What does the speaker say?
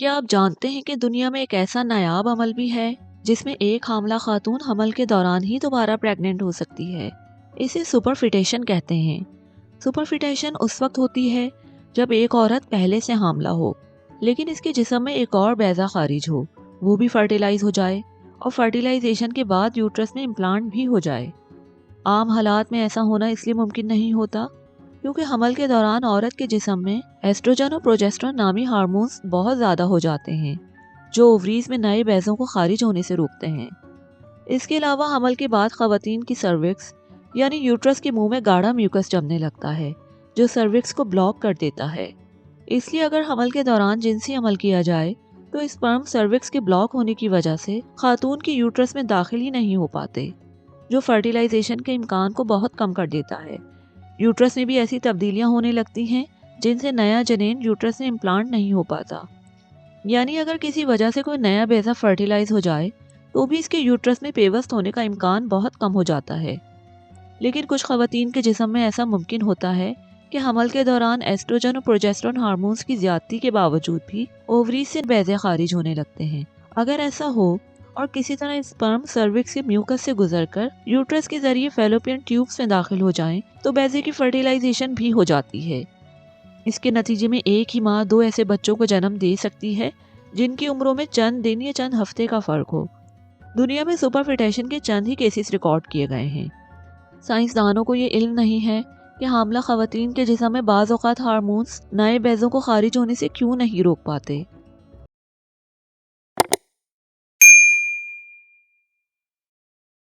کیا آپ جانتے ہیں کہ دنیا میں ایک ایسا نایاب عمل بھی ہے جس میں ایک حاملہ خاتون حمل کے دوران ہی دوبارہ پریگننٹ ہو سکتی ہے؟ اسے سپرفیٹیشن کہتے ہیں۔ سپرفیٹیشن اس وقت ہوتی ہے جب ایک عورت پہلے سے حاملہ ہو لیکن اس کے جسم میں ایک اور بیضہ خارج ہو، وہ بھی فرٹیلائز ہو جائے اور فرٹیلائزیشن کے بعد یوٹرس میں امپلانٹ بھی ہو جائے۔ عام حالات میں ایسا ہونا اس لیے ممکن نہیں ہوتا کیونکہ حمل کے دوران عورت کے جسم میں ایسٹروجن اور پروجسٹرون نامی ہارمونز بہت زیادہ ہو جاتے ہیں جو اووریز میں نئے بیضوں کو خارج ہونے سے روکتے ہیں۔ اس کے علاوہ حمل کے بعد خواتین کی سروکس یعنی یوٹرس کے منہ میں گاڑھا میوکس جمنے لگتا ہے جو سروکس کو بلاک کر دیتا ہے۔ اس لیے اگر حمل کے دوران جنسی عمل کیا جائے تو اسپرم سروکس کے بلاک ہونے کی وجہ سے خاتون کی یوٹرس میں داخل ہی نہیں ہو پاتے، جو فرٹیلائزیشن کے امکان کو بہت کم کر دیتا ہے۔ یوٹرس میں بھی ایسی تبدیلیاں ہونے لگتی ہیں جن سے نیا جنین یوٹرس میں امپلانٹ نہیں ہو پاتا، یعنی اگر کسی وجہ سے کوئی نیا بیضہ فرٹیلائز ہو جائے تو بھی اس کے یوٹرس میں پیوست ہونے کا امکان بہت کم ہو جاتا ہے۔ لیکن کچھ خواتین کے جسم میں ایسا ممکن ہوتا ہے کہ حمل کے دوران ایسٹروجن اور پروجسٹرون ہارمونز کی زیادتی کے باوجود بھی اووریز سے بیضے خارج ہونے لگتے ہیں۔ اگر ایسا ہو اور کسی طرح اسپرم سروکس کے میوکس سے گزر کر یوٹرس کے ذریعے فیلوپین ٹیوبس میں داخل ہو جائیں تو بیضے کی فرٹیلائزیشن بھی ہو جاتی ہے۔ اس کے نتیجے میں ایک ہی ماں دو ایسے بچوں کو جنم دے سکتی ہے جن کی عمروں میں چند دن یا چند ہفتے کا فرق ہو۔ دنیا میں سپرفیٹیشن کے چند ہی کیسز ریکارڈ کیے گئے ہیں۔ سائنسدانوں کو یہ علم نہیں ہے کہ حاملہ خواتین کے جسم میں بعض اوقات ہارمونز نئے بیضوں کو خارج ہونے سے کیوں نہیں روک پاتے۔